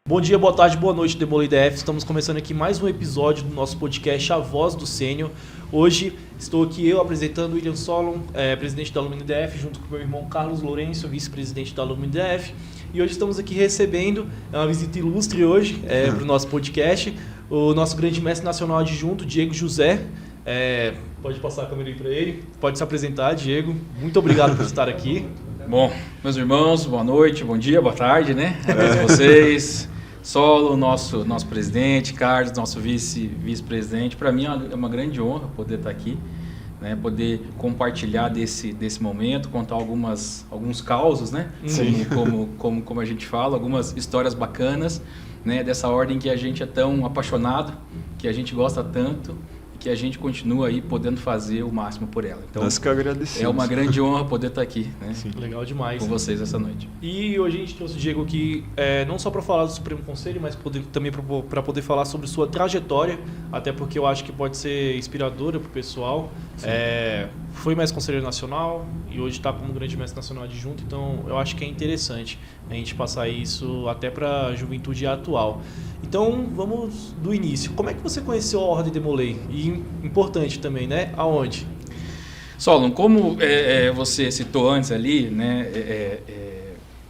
Bom dia, boa tarde, boa noite, Demolei DF. Estamos começando aqui mais um episódio do nosso podcast A Voz do Sênior. Hoje estou aqui eu apresentando o William Solon, presidente da Alumni DF, junto com meu irmão Carlos Lourenço, vice-presidente da Alumni DF. E hoje estamos aqui recebendo, uma visita ilustre hoje para o nosso podcast, o nosso grande mestre nacional adjunto, Diego José. Pode passar a câmera aí para ele. Pode se apresentar, Diego. Muito obrigado por estar aqui. Bom, meus irmãos, boa noite, bom dia, boa tarde, né? A todos vocês. Solo, nosso presidente, Carlos, nosso vice-presidente. Para mim é uma grande honra poder estar aqui, né? Poder compartilhar desse momento, contar alguns causos, né? Como a gente fala, algumas histórias bacanas, né? Dessa ordem que a gente é tão apaixonado, que a gente gosta tanto, que a gente continua aí podendo fazer o máximo por ela. Então, nós que agradecemos. É uma grande honra poder estar aqui, né? Sim, legal demais. Com vocês essa noite. E hoje a gente trouxe o Diego aqui, não só para falar do Supremo Conselho, mas também para poder falar sobre sua trajetória, até porque eu acho que pode ser inspiradora para o pessoal. Foi mestre conselheiro nacional e hoje está como grande mestre nacional adjunto, então eu acho que é interessante a gente passar isso até para a juventude atual. Então vamos do início. Como é que você conheceu a Ordem Demolei? E importante também, né? Aonde? Solon, como você citou antes ali, né?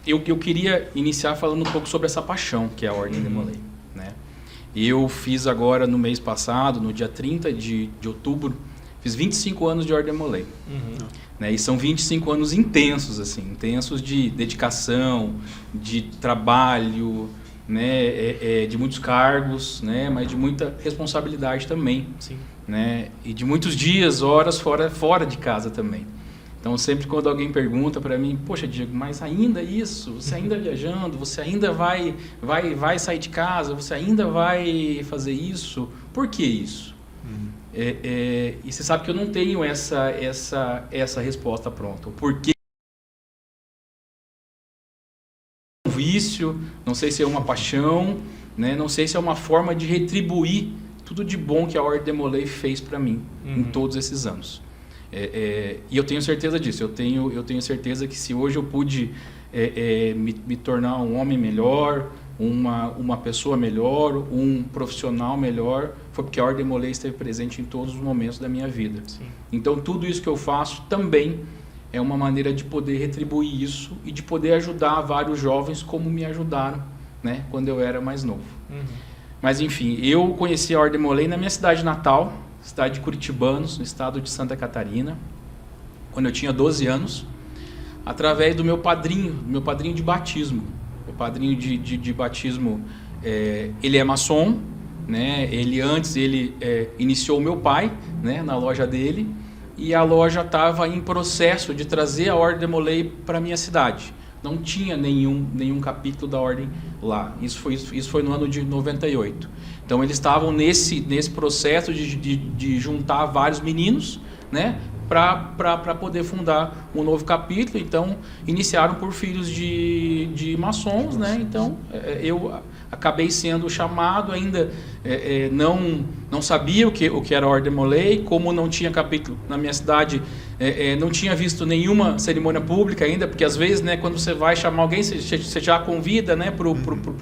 Eu queria iniciar falando um pouco sobre essa paixão que é a Ordem Demolei, né? Eu fiz agora no mês passado, no dia 30 de outubro, fiz 25 anos de Ordem Demolei. Né? E são 25 anos intensos, assim, intensos de dedicação, de trabalho, né? De muitos cargos, né? Mas de muita responsabilidade também. Sim. Né? E de muitos dias, horas fora de casa também. Então, sempre quando alguém pergunta para mim, poxa, Diego, mas ainda isso? Você ainda viajando? Você ainda vai sair de casa? Você ainda vai fazer isso? Por que isso? E você sabe que eu não tenho essa resposta pronta. Por que é um vício? Não sei se é uma paixão, né? Não sei se é uma forma de retribuir tudo de bom que a Ordem Demolei fez para mim em todos esses anos. E eu tenho certeza disso. Eu tenho certeza que se hoje eu pude me tornar um homem melhor, uma pessoa melhor, um profissional melhor, foi porque a Ordem Demolei esteve presente em todos os momentos da minha vida. Sim. Então tudo isso que eu faço também é uma maneira de poder retribuir isso e de poder ajudar vários jovens como me ajudaram, né, quando eu era mais novo. Mas enfim, eu conheci a Ordem Demolei na minha cidade natal, cidade de Curitibanos, no estado de Santa Catarina, quando eu tinha 12 anos, através do meu padrinho de batismo. Meu padrinho de batismo, ele é maçom, né? Ele iniciou o meu pai, né, na loja dele, e a loja estava em processo de trazer a Ordem Demolei para a minha cidade. Não tinha nenhum capítulo da ordem lá. Isso foi no ano de 98. Então eles estavam nesse processo de juntar vários meninos, né, para poder fundar um novo capítulo. Então iniciaram por filhos de maçons, né? Então eu acabei sendo chamado, ainda não sabia o que era a Ordem Demolei, como não tinha capítulo na minha cidade. Não tinha visto nenhuma cerimônia pública ainda, porque às vezes, né, quando você vai chamar alguém, você já convida, né, pro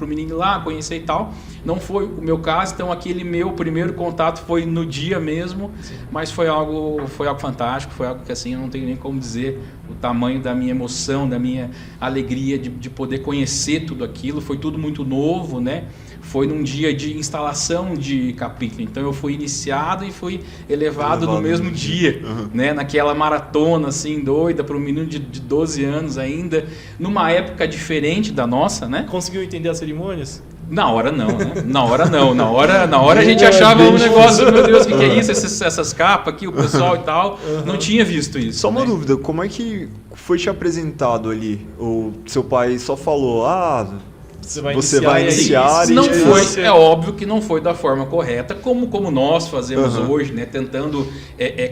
menino ir lá conhecer e tal. Não foi o meu caso, então aquele meu primeiro contato foi no dia mesmo. Sim. Mas foi algo fantástico, foi algo que assim eu não tenho nem como dizer o tamanho da minha emoção, da minha alegria de poder conhecer tudo aquilo. Foi tudo muito novo, né? Foi num dia de instalação de capítulo, então eu fui iniciado e fui elevado no mesmo dia, né? Naquela maratona assim doida para um menino de 12 anos ainda, numa época diferente da nossa, né? Conseguiu entender as cerimônias? Na hora não, né? Na hora a gente achava um negócio, meu Deus, o que é isso? Essas capas aqui, o pessoal e tal, não tinha visto isso. Só uma dúvida, como é que foi te apresentado ali? Ou seu pai só falou, você vai iniciar não foi, é óbvio que não foi da forma correta, como nós fazemos hoje, né? Tentando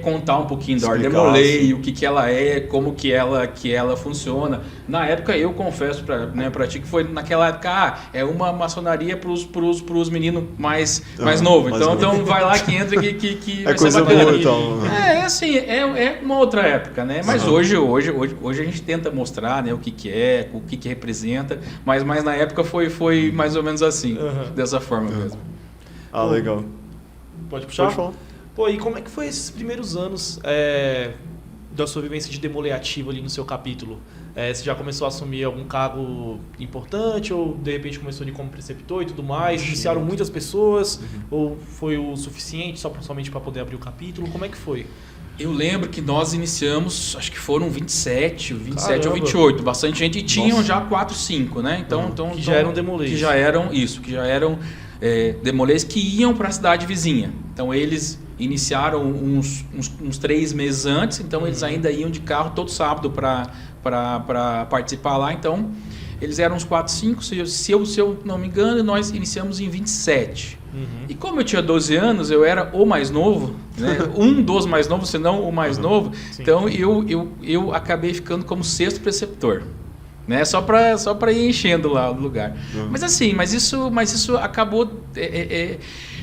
contar um pouquinho da Ordem Demolei, o que ela é, como que ela funciona. Na época, eu confesso para ti que foi naquela época, é uma maçonaria pros meninos mais novos. Então vai lá que entra que vai ser bacana. Boa, então. Assim, é uma outra época, né? Mas hoje a gente tenta mostrar, né, o que é, o que representa, mas na época época foi mais ou menos assim, dessa forma mesmo. Ah, legal. Pode puxar? Pode falar. Pô, e como é que foi esses primeiros anos da sua vivência de Demolei ativo ali no seu capítulo? Você já começou a assumir algum cargo importante ou de repente começou ali como preceptor e tudo mais? Iniciaram muitas pessoas ou foi o suficiente somente para poder abrir o capítulo? Como é que foi? Eu lembro que nós iniciamos, acho que foram 27 Caramba. ou 28, bastante gente, e tinham já 4, 5, né? Que já eram Demolês. Que já eram Demolês que iam para a cidade vizinha. Então eles iniciaram uns 3 meses antes, então eles ainda iam de carro todo sábado para participar lá. Então eles eram uns 4, 5, se eu não me engano, nós iniciamos em 27. E como eu tinha 12 anos, eu era o mais novo, né? Um dos mais novos, se não o mais novo. Sim. Então eu acabei ficando como 6º preceptor, né? Só para ir enchendo lá o lugar. Mas assim, mas isso acabou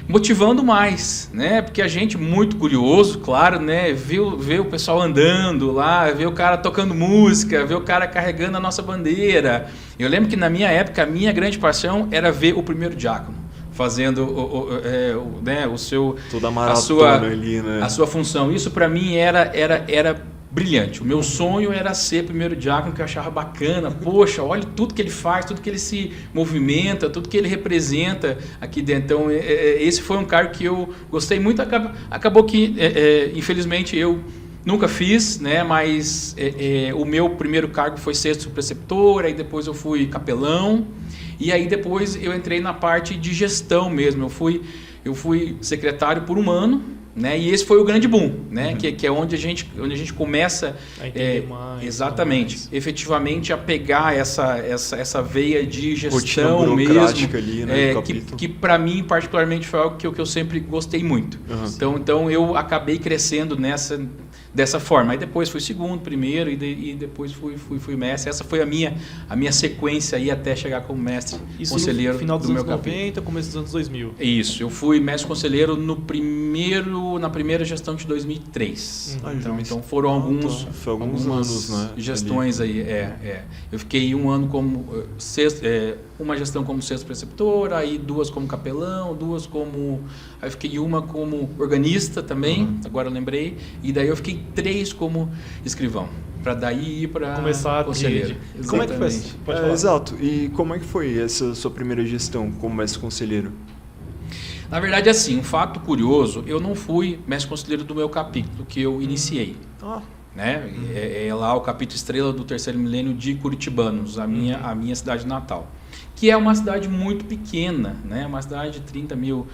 motivando mais, né? Porque a gente muito curioso, claro, né? Ver o pessoal andando lá, ver o cara tocando música, ver o cara carregando a nossa bandeira. Eu lembro que na minha época a minha grande paixão era ver o primeiro diácono fazendo o seu, toda a maratona ali, né? A sua função. Isso para mim era brilhante. O meu sonho era ser primeiro diácono, que eu achava bacana. Poxa, olha tudo que ele faz, tudo que ele se movimenta, tudo que ele representa aqui dentro. Então, esse foi um cargo que eu gostei muito. Acabou que, infelizmente, eu nunca fiz, né? Mas o meu primeiro cargo foi 6º preceptor, aí depois eu fui capelão. E aí depois eu entrei na parte de gestão mesmo. Eu fui secretário por 1 ano, né? E esse foi o grande boom, né? Que é onde a gente começa a entender mais, exatamente, efetivamente a pegar essa veia de gestão mesmo, ali, né, que para mim particularmente foi algo que eu sempre gostei muito. Então eu acabei crescendo dessa forma. Aí depois fui 2º, 1º e depois fui mestre. Essa foi a minha sequência aí até chegar como mestre conselheiro no final dos do meu anos capítulo. 90, começo dos anos 2000. Isso, eu fui mestre conselheiro na primeira gestão de 2003. Então foram alguns anos, né? gestões ali. Eu fiquei 1 ano como uma gestão como 6º preceptor, aí 2 como capelão, 2 como... Aí eu fiquei 1 como organista também, agora eu lembrei, e daí eu fiquei 3 como escrivão, para daí ir para conselheiro. Como é que foi? Pode falar. Exato. E como é que foi essa sua primeira gestão como mestre conselheiro? Na verdade, assim, um fato curioso, eu não fui mestre conselheiro do meu capítulo que eu iniciei. Né? É lá o capítulo estrela do 3º milênio de Curitibanos, a minha cidade natal, que é uma cidade muito pequena, né? Uma cidade de 30 mil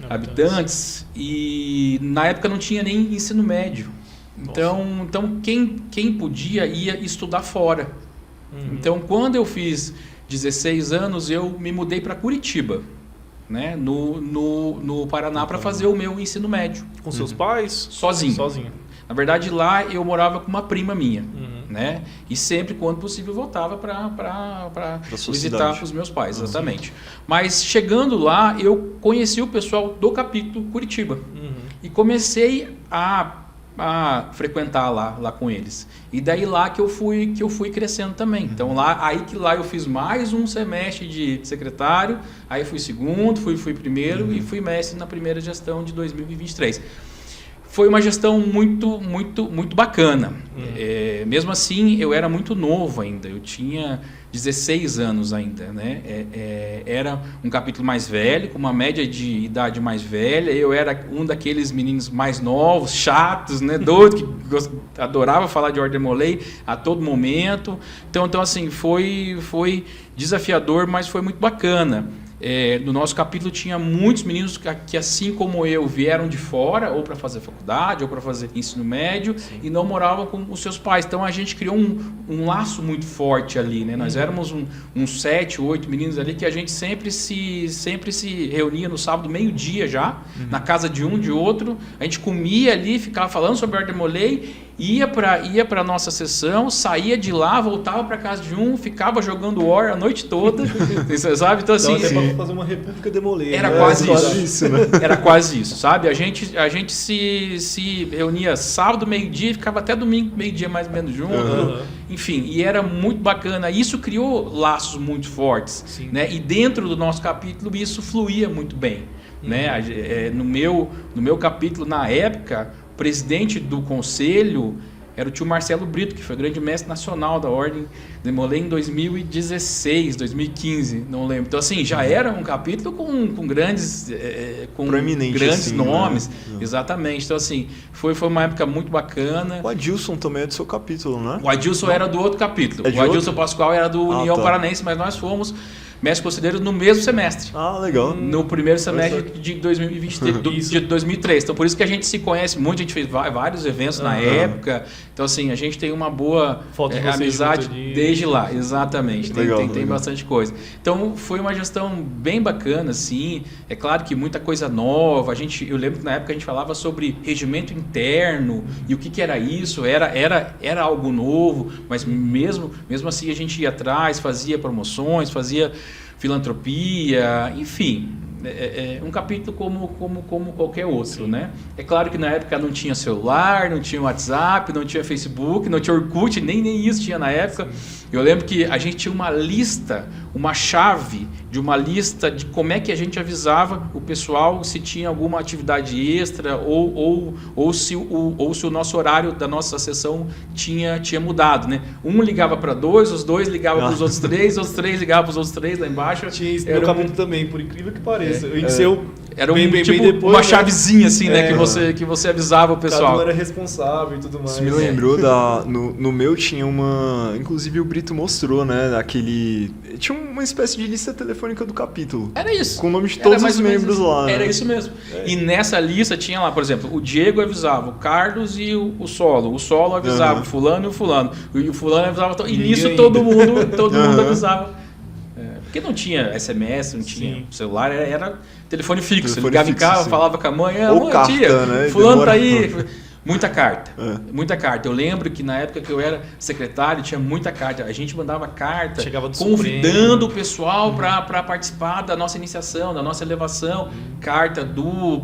habitantes, e na época não tinha nem ensino médio. Então quem podia ia estudar fora. Então quando eu fiz 16 anos, eu me mudei para Curitiba, né? No Paraná, para fazer o meu ensino médio. Com seus pais? Sozinho. Na verdade, lá eu morava com uma prima minha, né? E sempre, quando possível, voltava para visitar os meus pais, exatamente. Mas chegando lá, eu conheci o pessoal do capítulo Curitiba e comecei a frequentar lá com eles. E daí lá que eu fui crescendo também. Então lá eu fiz mais um semestre de secretário, aí fui 2º, fui 1º e fui mestre na primeira gestão de 2023. Foi uma gestão muito, muito, muito bacana. Mesmo assim, eu era muito novo ainda. Eu tinha 16 anos ainda, né? Era um capítulo mais velho, com uma média de idade mais velha. Eu era um daqueles meninos mais novos, chatos, né? Doido, que adorava falar de Ordem Demolei a todo momento. Então assim, foi desafiador, mas foi muito bacana. No nosso capítulo tinha muitos meninos que, assim como eu, vieram de fora, ou para fazer faculdade, ou para fazer ensino médio, e não moravam com os seus pais. Então a gente criou um laço muito forte ali, né? Nós éramos uns 7, 8 meninos ali que a gente sempre se reunia no sábado, meio-dia já, na casa de um, de outro. A gente comia ali, ficava falando sobre a Ordem Demolei, ia para nossa sessão, saía de lá, voltava para casa de um, ficava jogando War a noite toda, sabe? Então assim, para fazer uma república demoler. Era né? quase isso, né? Era quase isso, sabe? A gente se reunia sábado, meio-dia, e ficava até domingo, meio-dia mais ou menos junto. Enfim, e era muito bacana. Isso criou laços muito fortes, né? E dentro do nosso capítulo isso fluía muito bem, né? No meu capítulo, na época, o presidente do conselho era o tio Marcelo Brito, que foi grande mestre nacional da Ordem de Molay em 2016, 2015, não lembro. Então, assim, já era um capítulo com grandes, assim, nomes. Né? Exatamente. Então, assim, foi uma época muito bacana. O Adilson também é do seu capítulo, né? O Adilson era do outro capítulo. O Adilson Pascoal era do União Paranaense, mas nós fomos mestre conselheiro no mesmo semestre. Ah, legal. No primeiro semestre de 2023, de 2003. Então, por isso que a gente se conhece muito, a gente fez vários eventos na época. Então, assim, a gente tem uma boa amizade desde lá. Exatamente. Tem bastante coisa. Então, foi uma gestão bem bacana, assim. É claro que muita coisa nova. Eu lembro que na época a gente falava sobre regimento interno e o que era isso. Era algo novo, mas mesmo assim a gente ia atrás, fazia promoções, fazia filantropia, enfim, um capítulo como qualquer outro, né? É claro que na época não tinha celular, não tinha WhatsApp, não tinha Facebook, não tinha Orkut, nem isso tinha na época. Eu lembro que a gente tinha uma lista, uma chave de uma lista de como é que a gente avisava o pessoal se tinha alguma atividade extra ou se o nosso horário da nossa sessão tinha mudado, né? Um ligava para dois, os dois ligavam para os outros três ligavam para os outros três lá embaixo. Tinha isso no capítulo também, por incrível que pareça. Era bem depois, uma chavezinha assim, né? Que você avisava o pessoal. Cada um era responsável e tudo mais. Isso me lembrou no meu tinha uma... Inclusive o Brito mostrou, né? Tinha uma espécie de lista telefônica do capítulo. Era isso. Com o nome de todos os membros lá. Né? Era isso mesmo. E nessa lista tinha lá, por exemplo, o Diego avisava o Carlos e o Solo. O Solo avisava o fulano e o fulano. E o fulano avisava... E nisso todo mundo avisava. Porque não tinha SMS, não tinha celular, era telefone fixo. Ligava em casa, falava com a mãe, carta, tia, né? fulano tá aí. Muita carta, muita carta. Eu lembro que na época que eu era secretário tinha muita carta. A gente mandava carta convidando o pessoal para participar da nossa iniciação, da nossa elevação. Carta do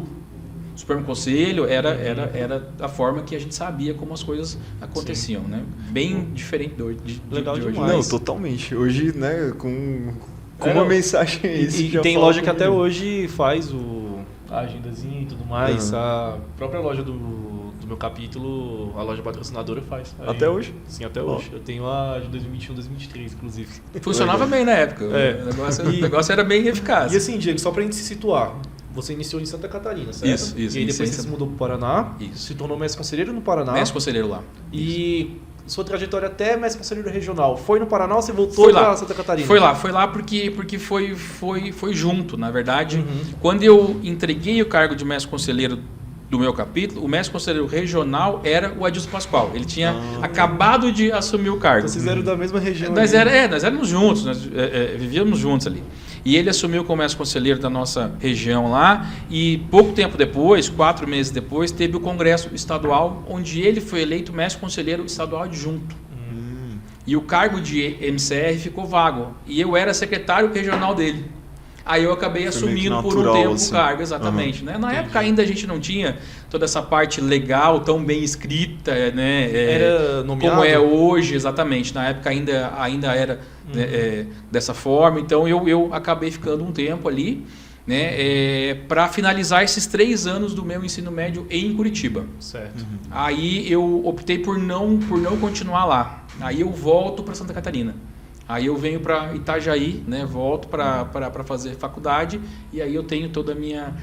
Supremo Conselho era a forma que a gente sabia como as coisas aconteciam, né? Bem diferente de hoje. Não, totalmente. Hoje, né, com uma mensagem e tem loja que até hoje faz a agendazinha e tudo mais. A própria loja do meu capítulo, a loja patrocinadora faz. Até hoje? Sim, até hoje. Eu tenho a de 2021, 2023, inclusive. Funcionava bem na época. O negócio era bem eficaz. E assim, Diego, só pra gente se situar. Você iniciou em Santa Catarina, certo? Isso. E aí depois você se mudou pro Paraná. Isso. Se tornou mestre conselheiro no Paraná. Mestre conselheiro lá. E sua trajetória até mestre conselheiro regional. Foi no Paraná ou você voltou para Santa Catarina? Foi lá porque foi junto, na verdade. Quando eu entreguei o cargo de mestre conselheiro do meu capítulo, o mestre conselheiro regional era o Adilson Pascoal. Ele tinha acabado de assumir o cargo. Vocês eram da mesma região? Nós éramos juntos, nós vivíamos juntos ali. E ele assumiu como mestre conselheiro da nossa região lá, e pouco tempo depois, 4 meses depois, teve o congresso estadual, onde ele foi eleito mestre conselheiro estadual adjunto. E o cargo de MCR ficou vago. E eu era secretário regional dele. Aí eu acabei assumindo por um tempo o cargo, exatamente. Né? Na época ainda a gente não tinha toda essa parte legal tão bem escrita, né? Era nomeado? Como é hoje, exatamente. Na época ainda era dessa forma. Então eu acabei ficando um tempo ali, né? Para finalizar esses 3 anos do meu ensino médio em Curitiba. Certo. Aí eu optei por não continuar lá. Aí eu volto para Santa Catarina. Aí eu venho para Itajaí, né? Volto para fazer faculdade e aí eu tenho toda a minha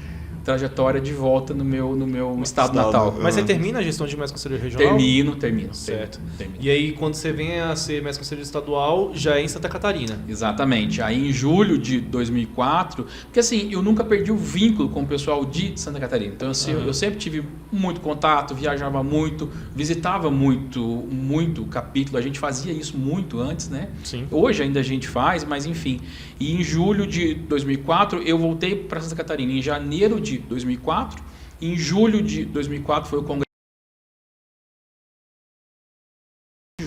trajetória de volta no meu estado natal. Mas você termina a gestão de mestre conselheiro regional? Termino. Certo. E aí quando você vem a ser mestre conselheiro estadual, já é em Santa Catarina? Exatamente. Aí em julho de 2004, porque assim, eu nunca perdi o vínculo com o pessoal de Santa Catarina. Então assim, eu sempre tive muito contato, viajava muito, visitava muito o capítulo. A gente fazia isso muito antes, né? Sim. Hoje ainda a gente faz, mas enfim. E em julho de 2004 eu voltei para Santa Catarina. Em janeiro de 2004, em julho de 2004 foi o congresso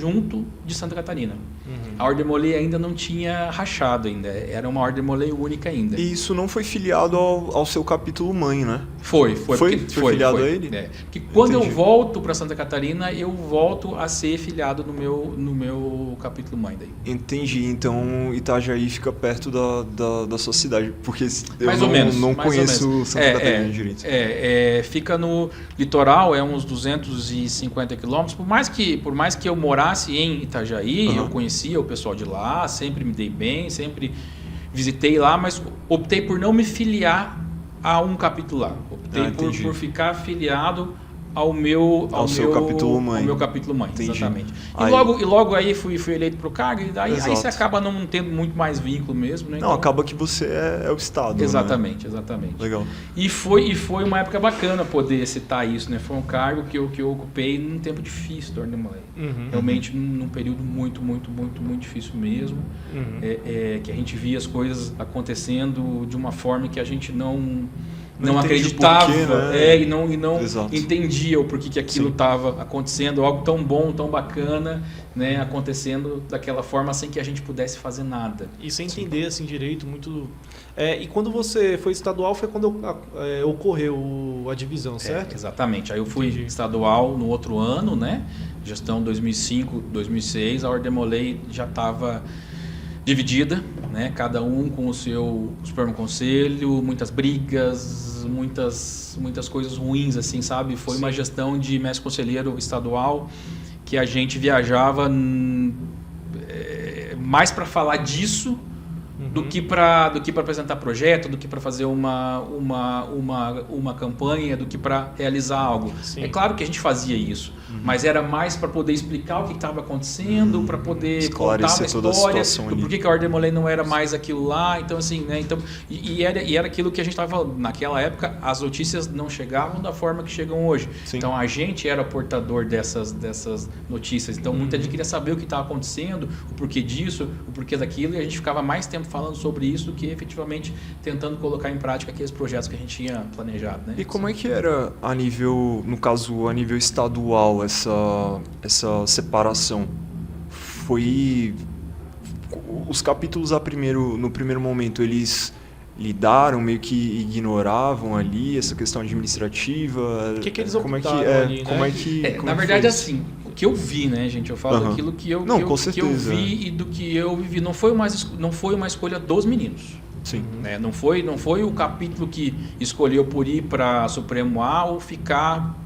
conjunto de Santa Catarina. A Ordem Mollei ainda não tinha rachado ainda, era uma Ordem Mollei única ainda. E isso não foi filiado ao seu capítulo mãe, né? Foi filiado a ele? Porque quando eu volto para Santa Catarina, eu volto a ser filiado no meu capítulo mãe daí. Entendi, então Itajaí fica perto da sua cidade, porque eu não conheço Santa Catarina direito. Fica no litoral, é uns 250 quilômetros, por mais que eu morasse em Itajaí, eu conhecia o pessoal de lá, sempre me dei bem, sempre visitei lá, mas optei por não me filiar a um capítulo lá. Optei por ficar afiliado ao meu capítulo mãe, exatamente. E logo aí fui eleito para o cargo, e aí você acaba não tendo muito mais vínculo mesmo, né? Não, então, acaba que você é o Estado. Exatamente, né? Exatamente. Legal. E foi uma época bacana poder citar isso, né? Foi um cargo que eu ocupei num tempo difícil da Ordem Mollei. Realmente num período muito, muito, muito, muito difícil mesmo. Que a gente via as coisas acontecendo de uma forma que a gente não acreditava, porquê, né? E não entendia o porquê que aquilo estava acontecendo, algo tão bom, tão bacana, né, acontecendo daquela forma sem que a gente pudesse fazer nada. E sem entender assim direito, muito... e quando você foi estadual foi quando ocorreu a divisão, certo? Exatamente. Aí eu fui estadual no outro ano, né? Gestão 2005, 2006, a Ordem Mollei já estava dividida, né? Cada um com o seu Supremo Conselho, muitas brigas, muitas coisas ruins, assim, sabe? Foi uma gestão de mestre conselheiro estadual que a gente viajava mais para falar disso do que para apresentar projeto, do que para fazer uma campanha, do que para realizar algo. Sim. É claro que a gente fazia isso, mas era mais para poder explicar o que estava acontecendo, para poder contar uma história, do porquê que a Ordem Mollei não era mais aquilo lá. Então, assim, né? Então, e era aquilo que a gente estava falando. Naquela época, as notícias não chegavam da forma que chegam hoje. Sim. Então, a gente era portador dessas notícias. Então, muita gente queria saber o que estava acontecendo, o porquê disso, o porquê daquilo, e a gente ficava mais tempo falando sobre isso do que efetivamente tentando colocar em prática aqueles projetos que a gente tinha planejado, né? E como é que era a nível estadual essa separação? Foi os capítulos no primeiro momento eles lidaram, meio que ignoravam ali essa questão administrativa? O que eles optaram ali, né? Na verdade, assim, o que eu vi, né, gente? Eu falo daquilo que eu vi e do que eu vivi. Não foi uma escolha dos meninos. Sim. Né? Não foi o capítulo que escolheu por ir para Supremo A ou ficar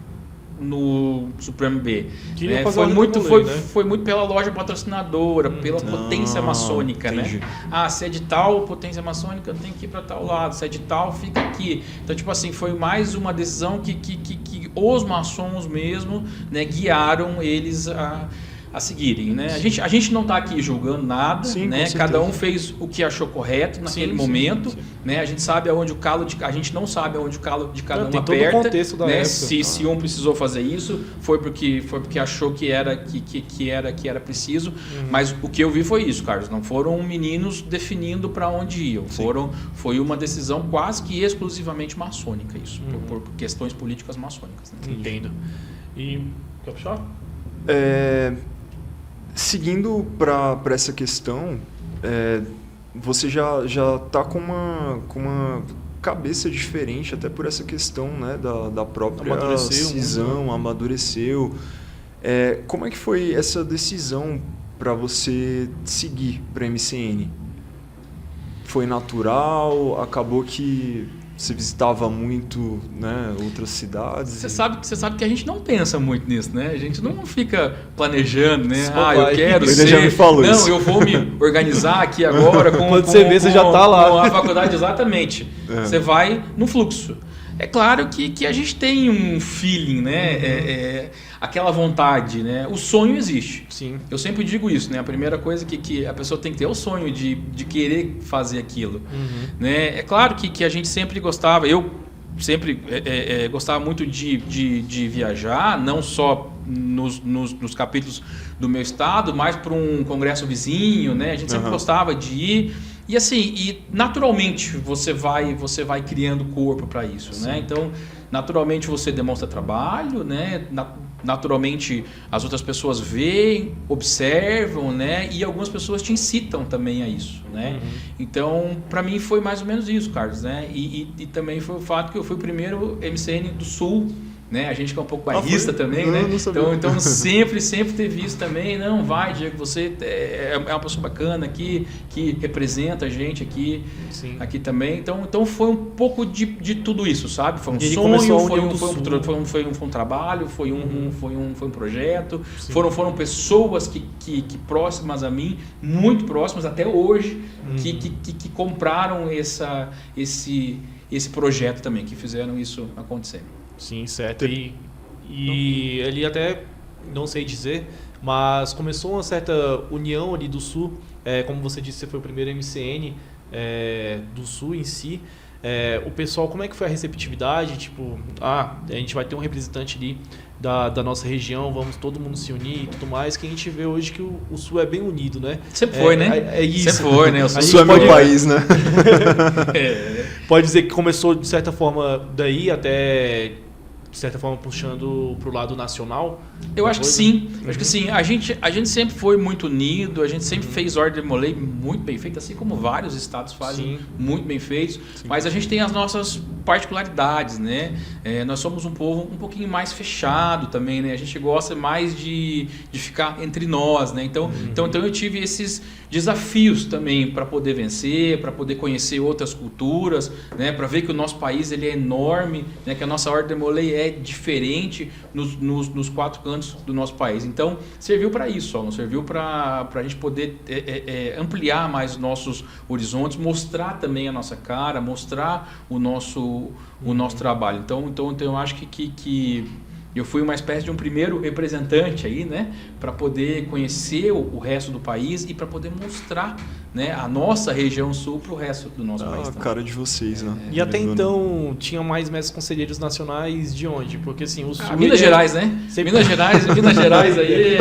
no Supremo B. Né? Foi muito pela loja patrocinadora, pela potência maçônica, entendi. né? Se é de tal potência maçônica, tem que ir para tal lado. Se é de tal, fica aqui. Então, tipo assim, foi mais uma decisão que os maçons mesmo, né, guiaram eles a seguirem, né? A gente não está aqui julgando nada, né? Cada um fez o que achou correto naquele momento, né? A gente sabe aonde a gente não sabe aonde o calo de cada um aperta, todo o contexto da né? época. Se um precisou fazer isso, foi porque achou que era preciso, mas o que eu vi foi isso, Carlos. Não foram meninos definindo para onde iam, foi uma decisão quase que exclusivamente maçônica, isso, por questões políticas maçônicas. Né? Entendo. E quer puxar? Seguindo para essa questão, você já está com uma cabeça diferente, até por essa questão, né, da própria cisão, amadureceu. Como é que foi essa decisão para você seguir para a MCN? Foi natural? Acabou que você visitava muito, né, outras cidades? Você sabe que a gente não pensa muito nisso, né? A gente não fica planejando, né? Eu quero ser... já me falou não, isso. Eu vou me organizar aqui agora com você já tá lá. Com a faculdade, exatamente. Você vai no fluxo. É claro que a gente tem um feeling, né? Aquela vontade, né? O sonho existe. Sim. Eu sempre digo isso, né? A primeira coisa que a pessoa tem que ter é o sonho de querer fazer aquilo. Né? É claro que a gente sempre gostava, eu sempre gostava muito de viajar, não só nos capítulos do meu estado, mas para um congresso vizinho, né? A gente sempre gostava de ir. E assim, naturalmente você vai criando corpo para isso, né? Então, naturalmente você demonstra trabalho, né? naturalmente as outras pessoas veem, observam, né? E algumas pessoas te incitam também a isso, né? Então, para mim foi mais ou menos isso, Carlos, né? E também foi o fato que eu fui o primeiro MCN do Sul, né? A gente que é um pouco bairrista também, né? Então sempre teve isso também. Não, vai, Diego, você é uma pessoa bacana aqui, que representa a gente aqui também. Então foi um pouco de tudo isso, sabe? Foi um sonho, foi um trabalho, foi um projeto. Foram pessoas que próximas a mim, muito próximas até hoje, que compraram esse projeto também, que fizeram isso acontecer. Sim, certo. E ele até, não sei dizer, mas começou uma certa união ali do Sul. Como você disse, você foi o primeiro MCN do Sul em si. O pessoal, como é que foi a receptividade? Tipo, a gente vai ter um representante ali da nossa região, vamos todo mundo se unir e tudo mais, que a gente vê hoje que o Sul é bem unido, né? Sempre foi, né? É isso. Sempre foi, né? O Sul é meu país, né? Pode dizer que começou de certa forma daí até... de certa forma puxando pro lado nacional? Eu acho que sim. Acho que sim. A gente sempre foi muito unido, a gente sempre fez Ordem Demolei muito bem feita, assim como vários estados fazem muito bem feitos. Mas a gente tem as nossas particularidades, né? Nós somos um povo um pouquinho mais fechado também, né? A gente gosta mais de ficar entre nós, né? Então eu tive esses desafios também para poder vencer, para poder conhecer outras culturas, né? Para ver que o nosso país ele é enorme, né? Que a nossa Ordem Demolei é diferente nos 4 cantos do nosso país. Então, serviu para isso, não serviu para a gente poder ampliar mais os nossos horizontes, mostrar também a nossa cara, mostrar o nosso trabalho. Então eu acho que eu fui uma espécie de um primeiro representante aí, né, para poder conhecer o resto do país e para poder mostrar, né, a nossa região sul para o resto do nosso país. A cara de vocês, né? E até então tinha mais mestres conselheiros nacionais de onde? Porque assim, o sul... Minas Gerais, né? Sempre... Minas Gerais aí...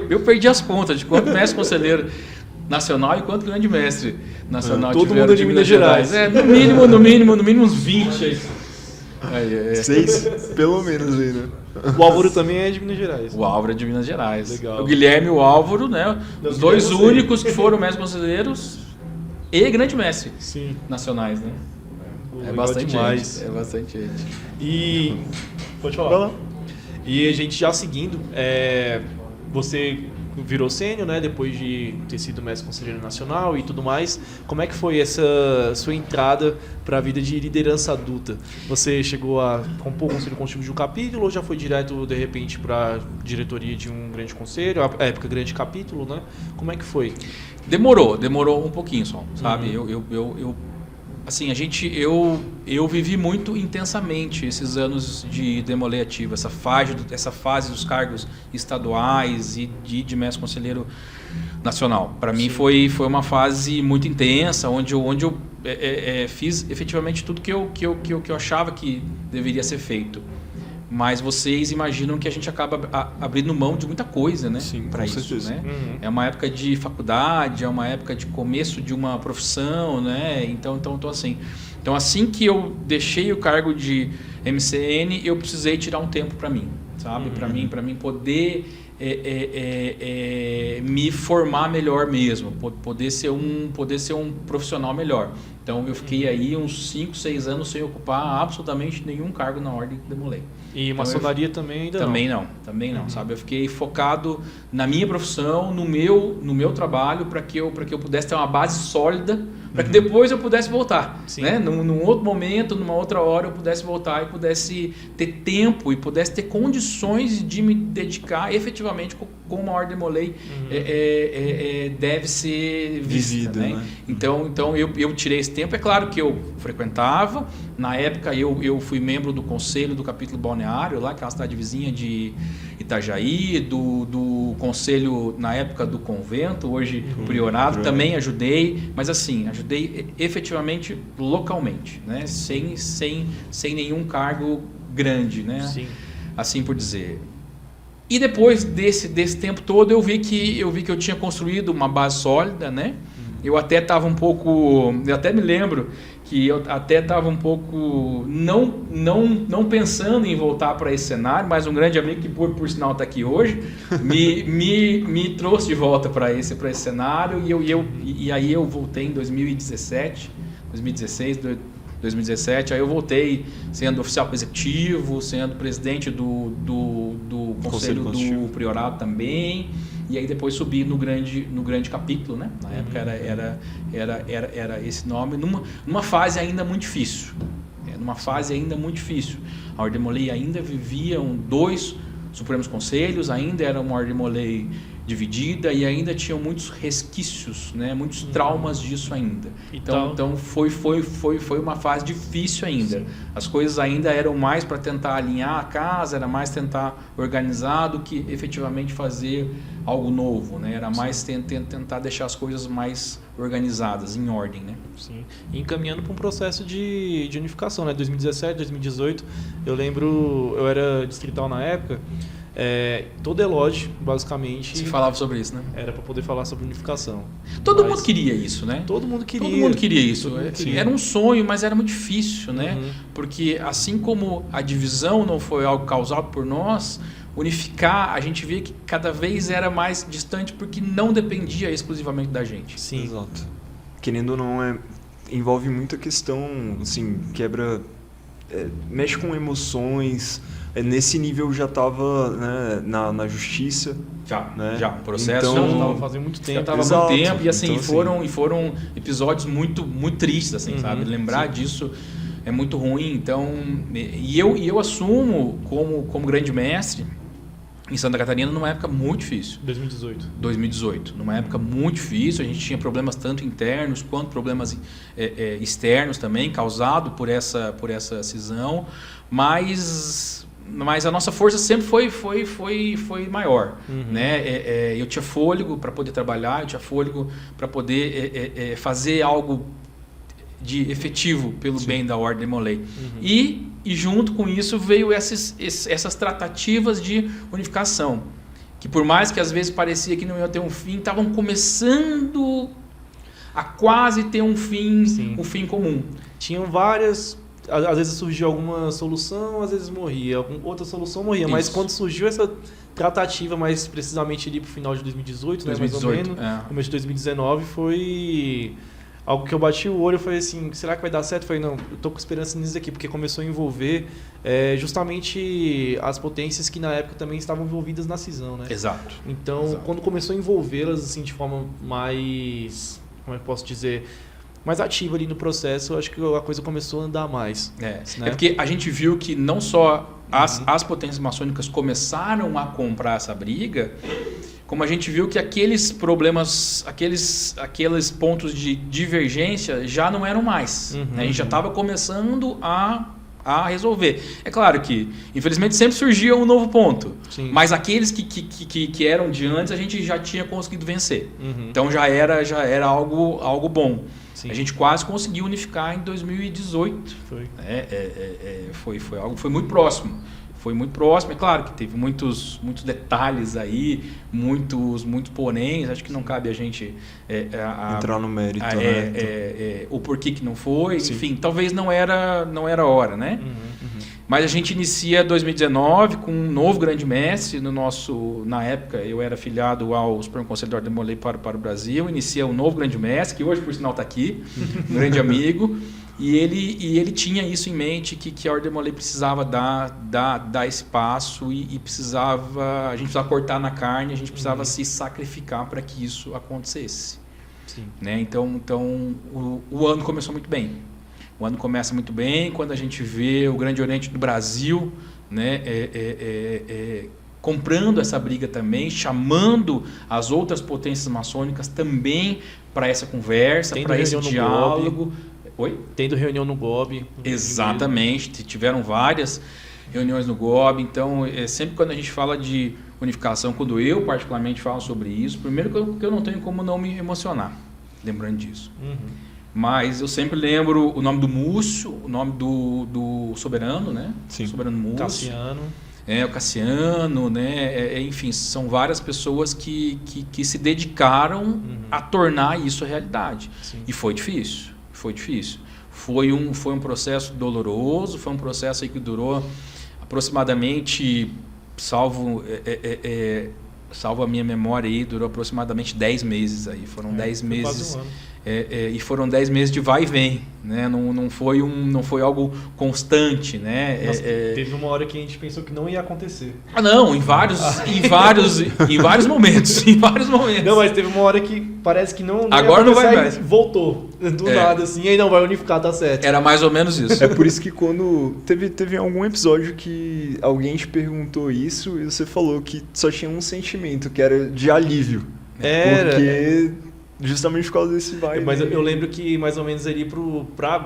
Eu perdi as contas de quanto mestre conselheiro nacional e quanto grande mestre nacional todo mundo de Minas Gerais. No mínimo uns 20 aí. 6, pelo menos aí, né? O Álvaro também é de Minas Gerais. O Álvaro é de Minas Gerais. Legal. O Guilherme e o Álvaro, né? Os dois únicos que foram mestres conselheiros e grande mestre nacionais, né? É bastante demais. É bastante gente. E... Pode falar. E a gente já seguindo, você virou sênior, né? Depois de ter sido mestre conselheiro nacional e tudo mais. Como é que foi essa sua entrada para a vida de liderança adulta? Você chegou a compor o conselho consultivo de um capítulo ou já foi direto, de repente, para a diretoria de um grande conselho? A época, grande capítulo, né? Como é que foi? Demorou um pouquinho só, sabe? Assim, eu vivi muito intensamente esses anos de Demolei ativo, essa fase dos cargos estaduais e de mestre conselheiro nacional. Para mim foi uma fase muito intensa, onde eu fiz efetivamente tudo que eu achava que deveria ser feito. Mas vocês imaginam que a gente acaba abrindo mão de muita coisa, né? Para isso, certeza. Né? É uma época de faculdade, é uma época de começo de uma profissão, né? Então assim que eu deixei o cargo de MCN, eu precisei tirar um tempo para mim, sabe? Para mim poder me formar melhor mesmo, poder ser um profissional melhor. Então eu fiquei aí uns 5, 6 anos sem ocupar absolutamente nenhum cargo na Ordem Demolei. E maçonaria também ainda Também não, sabe? Eu fiquei focado na minha profissão, no meu trabalho, para que eu pudesse ter uma base sólida, para que depois eu pudesse voltar, né? Num outro momento, numa outra hora, eu pudesse voltar e pudesse ter tempo e pudesse ter condições de me dedicar efetivamente como a Ordem Demolei deve ser vivida, né? Então eu tirei esse tempo. É claro que eu frequentava, na época eu fui membro do conselho do capítulo balneário, lá, que é uma cidade vizinha de Itajaí, do conselho na época do convento, hoje priorado, também ajudei, mas assim, ajudei efetivamente localmente, né? Sem nenhum cargo grande, né? Assim por dizer. E depois desse tempo todo eu vi que eu tinha construído uma base sólida, né? eu até estava um pouco... Eu até me lembro que eu até estava um pouco não pensando em voltar para esse cenário, mas um grande amigo que por sinal está aqui hoje me trouxe de volta para esse cenário e aí eu voltei em 2017, 2017, aí eu voltei sendo oficial executivo, sendo presidente do Conselho do Priorato também, e aí depois subi no grande capítulo, né? Na época era esse nome, numa fase ainda muito difícil. A Ordem Molay ainda viviam 2 Supremos Conselhos, ainda era uma Ordem Molay dividida e ainda tinham muitos resquícios, né? Muitos traumas disso ainda. Então foi uma fase difícil ainda. Sim. As coisas ainda eram mais para tentar alinhar a casa, era mais tentar organizar do que efetivamente fazer algo novo, né? Era mais tentar deixar as coisas mais organizadas, em ordem, né? Sim. E encaminhando para um processo de unificação, né? 2017, 2018, eu lembro, eu era distrital na época. Todo Elódio, basicamente... Se falava sobre isso, né? Era para poder falar sobre unificação. Todo mundo queria isso, né? Todo mundo queria isso. Era um sonho, mas era muito difícil, né? Porque assim como a divisão não foi algo causado por nós, unificar, a gente via que cada vez era mais distante porque não dependia exclusivamente da gente. Sim. Exato. Querendo ou não, envolve muita questão, assim, quebra... mexe com emoções... Nesse nível já estava, né, na justiça. Já. O processo então, já estava fazendo muito tempo. Já estava há muito tempo e assim, então, foram episódios muito, muito tristes, assim, sabe? Lembrar disso é muito ruim. Então, e eu assumo como grande mestre em Santa Catarina numa época muito difícil. 2018. Numa época muito difícil, a gente tinha problemas tanto internos quanto problemas externos também, causado por essa cisão, mas a nossa força sempre foi maior, né? Eu tinha fôlego para poder trabalhar, eu tinha fôlego para poder fazer algo de efetivo pelo bem da Ordem Molay. E junto com isso veio essas tratativas de unificação, que por mais que às vezes parecia que não ia ter um fim, estavam começando a quase ter um fim comum. Tinham várias... Às vezes surgiu alguma solução, às vezes morria. Outra solução morria. Isso. Mas quando surgiu essa tratativa, mais precisamente ali pro final de 2018, né, mais ou menos, começo de 2019, foi algo que eu bati o olho e falei assim, será que vai dar certo? Eu falei, não, eu tô com esperança nisso aqui, porque começou a envolver justamente as potências que na época também estavam envolvidas na cisão, né? Exato. Então, quando começou a envolvê-las assim, de forma mais, como é que eu posso dizer... mais ativa ali no processo, eu acho que a coisa começou a andar mais. Né? Porque a gente viu que não só as potências maçônicas começaram a comprar essa briga, como a gente viu que aqueles problemas, aqueles pontos de divergência já não eram mais. Né? A gente já estava começando a resolver. É claro que, infelizmente, sempre surgia um novo ponto. Sim. Mas aqueles que eram de antes, a gente já tinha conseguido vencer. Então já era algo bom. Sim. A gente quase conseguiu unificar em 2018. Foi muito próximo. É claro que teve muitos detalhes aí, muitos poréns. Acho que não cabe a gente entrar no mérito, o porquê que não foi. Sim. Enfim, talvez não era a hora, né? Mas a gente inicia 2019 com um novo grande mestre na época eu era afiliado ao Supremo Conselho da Ordem Molay para o Brasil, inicia um novo grande mestre, que hoje por sinal está aqui, um grande amigo, e ele tinha isso em mente, que a Ordem Molay precisava dar esse passo e a gente precisava cortar na carne, a gente precisava se sacrificar para que isso acontecesse. Sim. Né? Então o ano começou muito bem. O ano começa muito bem quando a gente vê o Grande Oriente do Brasil, né, comprando essa briga também, chamando as outras potências maçônicas também para essa conversa, para esse diálogo. Oi? Tendo reunião no GOB. Exatamente, tiveram várias reuniões no GOB. Então, sempre quando a gente fala de unificação, quando eu particularmente falo sobre isso, primeiro que eu não tenho como não me emocionar, lembrando disso. Mas eu sempre lembro o nome do Múcio, o nome do Soberano, né? Sim. Soberano Múcio. Cassiano. o Cassiano, né? Enfim, são várias pessoas que se dedicaram a tornar isso realidade. Sim. E foi difícil, Foi um processo doloroso, foi um processo aí que durou aproximadamente, salvo a minha memória aí, durou aproximadamente 10 meses aí. Foram 10 meses. Quase um ano. E foram 10 meses de vai e vem, né? Não foi algo constante, né? Nossa, teve uma hora que a gente pensou que não ia acontecer. Não, em vários momentos, em vários momentos. Não, mas teve uma hora que parece que não agora não vai mais. Voltou do nada assim, aí não vai unificar, tá certo. Era mais ou menos isso. É por isso que quando teve algum episódio que alguém te perguntou isso e você falou que só tinha um sentimento, que era de alívio. Porque justamente por causa desse vai. Mas eu lembro que mais ou menos ali para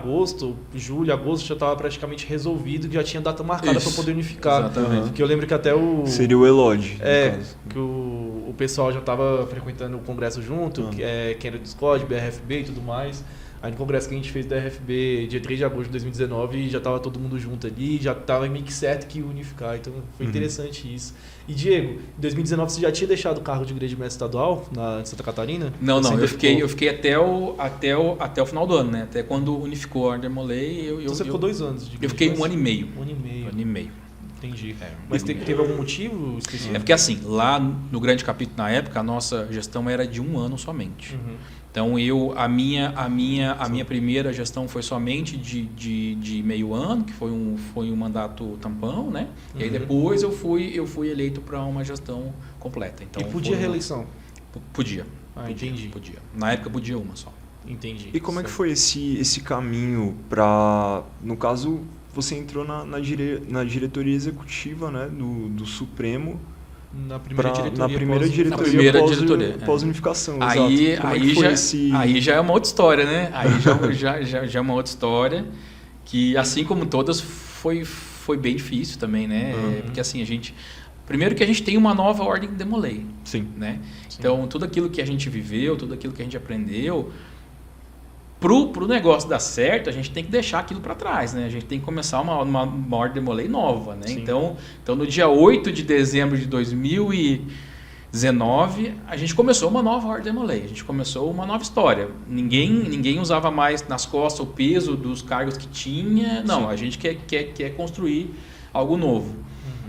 julho, agosto, já estava praticamente resolvido, que já tinha data marcada para poder unificar. Exatamente. Porque eu lembro que até seria o Elod. Que o pessoal já estava frequentando o congresso junto, que era do Discord, BRFB e tudo mais. Aí no congresso que a gente fez da RFB, dia 3 de agosto de 2019, já estava todo mundo junto ali, já estava meio que certo que ia unificar, então foi interessante isso. E Diego, em 2019 você já tinha deixado o cargo de grande mestre estadual na Santa Catarina? Não, eu fiquei até o final do ano, né? Até quando unificou a Ordem Demolei. Então você ficou 2 anos? Eu fiquei um ano e meio. Um ano e meio. Entendi. Mas teve algum motivo específico? É porque assim, lá no grande capítulo na época, a nossa gestão era de 1 ano somente. Então a minha primeira gestão foi somente de meio ano, que foi um mandato tampão, né? E aí depois eu fui eleito para uma gestão completa. Então, e podia reeleição? Podia. Entendi. Podia. Na época podia uma só. Entendi. E como é que foi esse caminho para, no caso, você entrou na diretoria executiva, né, do Supremo? Na primeira diretoria pós-unificação. Aí já é uma outra história, né? Aí já é uma outra história que, assim como todas, foi bem difícil também, né? Porque assim, primeiro que a gente tem uma nova Ordem Demolei. Sim. Né? Sim. Então, tudo aquilo que a gente viveu, tudo aquilo que a gente aprendeu, pro negócio dar certo, a gente tem que deixar aquilo para trás, né? A gente tem que começar uma Ordem Demolei nova, né? Então, no dia 8 de dezembro de 2019, a gente começou uma nova Ordem Demolei, a gente começou uma nova história. Ninguém usava mais nas costas o peso dos cargos que tinha. Não, a gente quer construir algo novo.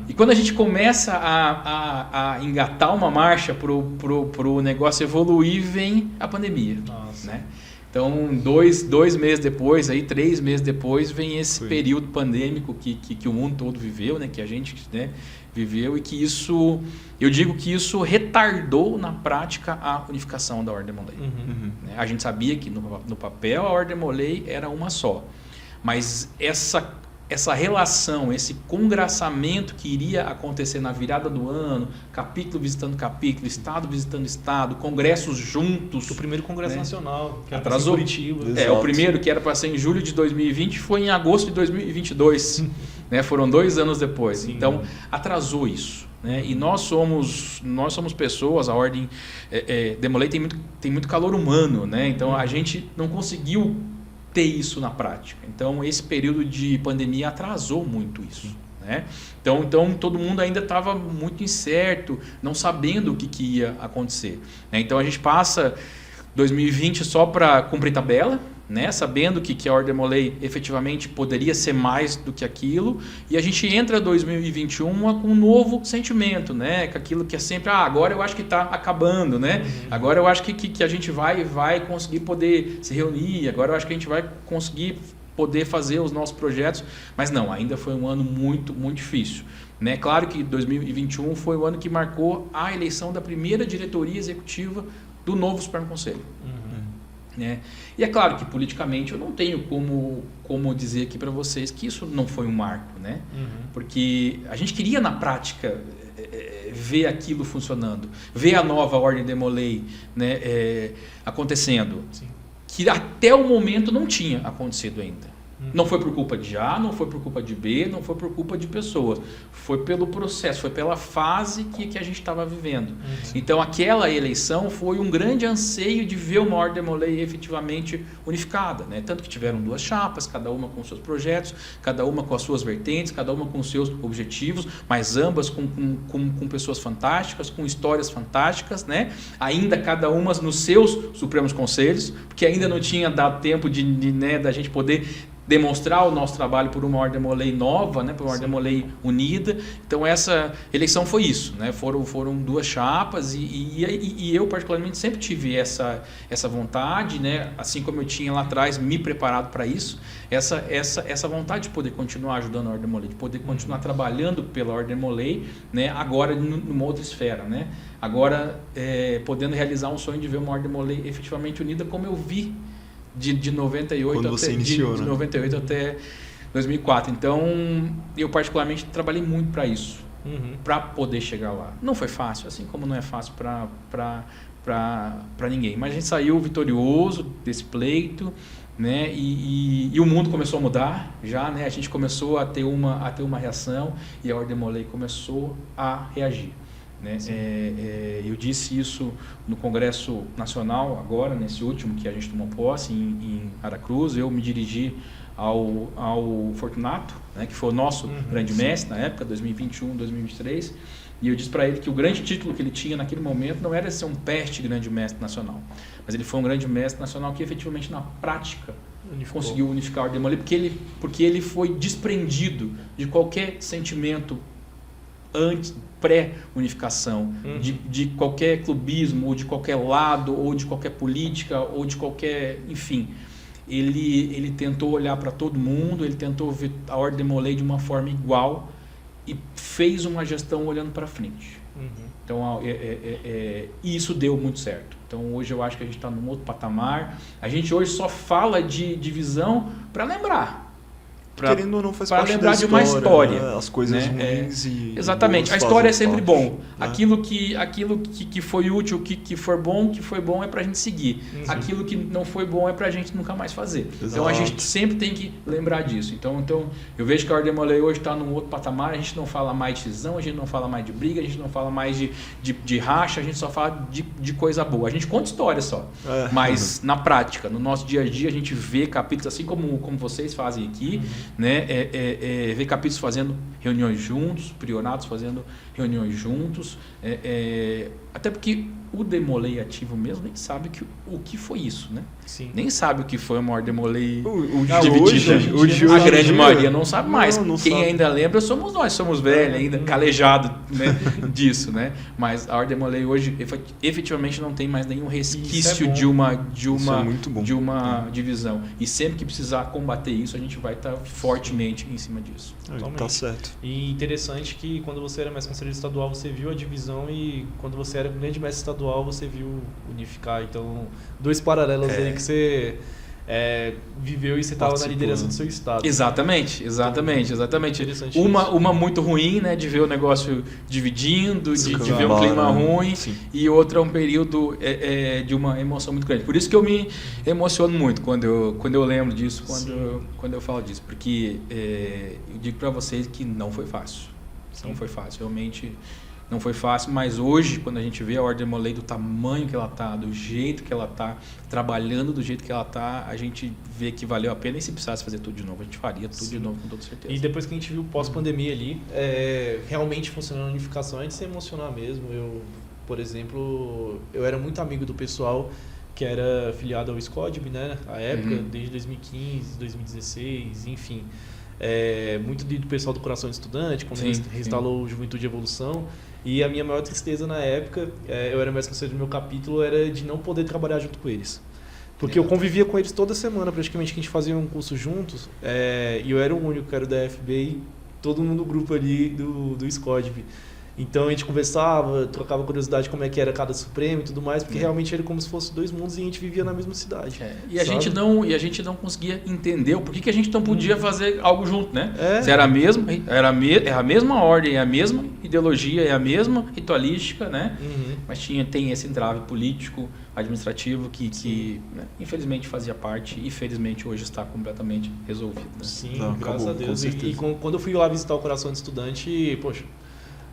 E quando a gente começa a engatar uma marcha pro negócio evoluir, vem a pandemia. Nossa. Né? Então, dois meses depois, 3 meses depois, vem esse período pandêmico que o mundo todo viveu, né? Que a gente, né, viveu, e que eu digo que isso retardou na prática a unificação da Ordem Demolei. A gente sabia que no papel a Ordem Demolei era uma só, mas essa relação, esse congraçamento que iria acontecer na virada do ano, capítulo visitando capítulo, estado visitando estado, congressos juntos. O primeiro congresso nacional, que atrasou. Era em Curitiba. O primeiro, que era para ser em julho de 2020, foi em agosto de 2022. Né? Foram 2 anos depois. Sim. Então, atrasou isso. Né? E nós somos pessoas, a Ordem Demolei tem muito calor humano. Né? Então, a gente não conseguiu ter isso na prática. Então, esse período de pandemia atrasou muito isso. Né? Então, todo mundo ainda estava muito incerto, não sabendo o que ia acontecer. Né? Então, a gente passa 2020 só para cumprir tabela, né? Sabendo que a Ordem Demolei efetivamente poderia ser mais do que aquilo, e a gente entra 2021 com um novo sentimento, né? Com aquilo que é sempre, agora eu acho que está acabando, né? Agora eu acho que a gente vai conseguir poder se reunir, agora eu acho que a gente vai conseguir poder fazer os nossos projetos, mas não, ainda foi um ano muito, muito difícil. Né? Claro que 2021 foi o ano que marcou a eleição da primeira diretoria executiva do novo Supremo Conselho. Né? E é claro que politicamente eu não tenho como dizer aqui para vocês que isso não foi um marco, né? Porque a gente queria na prática ver aquilo funcionando, ver a nova Ordem Demolei, né, acontecendo. Sim. Que até o momento não tinha acontecido ainda. Não foi por culpa de A, não foi por culpa de B, não foi por culpa de pessoas. Foi pelo processo, foi pela fase que a gente estava vivendo. Então, aquela eleição foi um grande anseio de ver uma Ordem Molay efetivamente unificada, né? Tanto que tiveram 2 chapas, cada uma com seus projetos, cada uma com as suas vertentes, cada uma com seus objetivos, mas ambas com pessoas fantásticas, com histórias fantásticas, né? Ainda cada uma nos seus Supremos Conselhos, porque ainda não tinha dado tempo da gente poder demonstrar o nosso trabalho por uma Ordem Molay nova, né, por uma Ordem Molay unida. Então essa eleição foi isso, né? Foram 2 chapas e eu particularmente sempre tive essa vontade, né? Assim como eu tinha lá atrás me preparado para isso, essa vontade de poder continuar ajudando a Ordem Molay, de poder continuar trabalhando pela Ordem Molay, né? Agora numa outra esfera, né? Agora podendo realizar um sonho de ver uma Ordem Molay efetivamente unida, como eu vi de 98 quando você iniciou, de né? 98 até 2004. Então, eu particularmente trabalhei muito para isso, para poder chegar lá. Não foi fácil, assim como não é fácil para ninguém. Mas a gente saiu vitorioso desse pleito, né? E o mundo começou a mudar já, né? A gente começou a ter uma reação e a Ordem Molay começou a reagir. Né? Eu disse isso no Congresso Nacional agora, nesse último que a gente tomou posse em Aracruz. Eu me dirigi ao Fortunato, né, que foi o nosso grande mestre na época, 2021, 2023, e eu disse para ele que o grande título que ele tinha naquele momento não era ser um peste grande mestre nacional, mas ele foi um grande mestre nacional que efetivamente na prática conseguiu unificar a Ordem Molay, porque ele foi desprendido de qualquer sentimento pré-unificação, de qualquer clubismo, ou de qualquer lado, ou de qualquer política, ou de qualquer... Enfim, ele tentou olhar para todo mundo, ele tentou ver a Ordem Molay de uma forma igual e fez uma gestão olhando para frente. Então, isso deu muito certo. Então, hoje eu acho que a gente está num outro patamar. A gente hoje só fala de divisão para lembrar. Querendo ou não, faz parte lembrar da história, de uma história, né? As coisas né? ruins e exatamente, boas a história é fazem sempre parte, bom. né? Aquilo que foi útil, que foi bom é pra gente seguir. Aquilo que não foi bom é pra gente nunca mais fazer. Exato. Então a gente sempre tem que lembrar disso. Então eu vejo que a Ordem Molay hoje está num outro patamar. A gente não fala mais de cisão, a gente não fala mais de briga, a gente não fala mais de racha, a gente só fala de coisa boa. A gente conta história só, mas na prática, no nosso dia a dia, a gente vê capítulos assim como vocês fazem aqui, né? Ver capítulos fazendo reuniões juntos, prioratos fazendo reuniões juntos, até porque o Demolay ativo mesmo nem sabe o que foi isso, né? Sim. Nem sabe o que foi uma Ordem Molay dividida. A grande maioria não sabe mais. Não Quem sabe. ainda lembra somos nós, somos velhos ainda, calejado, né, disso, né? Mas a Ordem Molay hoje efetivamente não tem mais nenhum resquício de uma divisão. E sempre que precisar combater isso, a gente vai estar fortemente em cima disso. Tá certo. E interessante que quando você era mestre conselheiro estadual, você viu a divisão, e quando você era grande mestre estadual, você viu unificar. Então, 2 paralelos aí que você viveu e você estava na liderança do seu estado. Exatamente. Uma muito ruim, né, de ver o negócio dividindo, de ver um clima ruim, e outra um período de uma emoção muito grande. Por isso que eu me emociono muito quando eu lembro disso, quando eu falo disso, porque eu digo para vocês que não foi fácil. Não foi fácil, realmente não foi fácil, mas hoje, quando a gente vê a Ordem Molay do tamanho que ela está, do jeito que ela está, trabalhando do jeito que ela está, a gente vê que valeu a pena, e se precisasse fazer tudo de novo, a gente faria tudo de novo, com toda certeza. E depois que a gente viu pós-pandemia ali, realmente funcionando a unificação, a gente se emocionar mesmo. Eu, por exemplo, eu era muito amigo do pessoal que era filiado ao SCODB, né, à época, desde 2015, 2016, enfim. Muito do pessoal do Coração de Estudante, quando reinstalou o Juventude e Evolução. E a minha maior tristeza na época, eu era mestre conselheiro do meu capítulo, era de não poder trabalhar junto com eles. Porque eu convivia com eles toda semana, praticamente, que a gente fazia um curso juntos, e eu era o único que era da FB, e todo mundo do grupo ali do SCODB. Então a gente conversava, trocava curiosidade como é que era cada Supremo e tudo mais, porque realmente era como se fosse dois mundos e a gente vivia na mesma cidade. E a gente não conseguia entender o porquê que a gente não podia fazer algo junto, né? Se era a mesma ordem, é a mesma ideologia, é a mesma ritualística, né? Mas tem esse entrave político, administrativo que né, infelizmente fazia parte e felizmente hoje está completamente resolvido. Né? Sim, graças a Deus. E quando eu fui lá visitar o Coração de Estudante, poxa,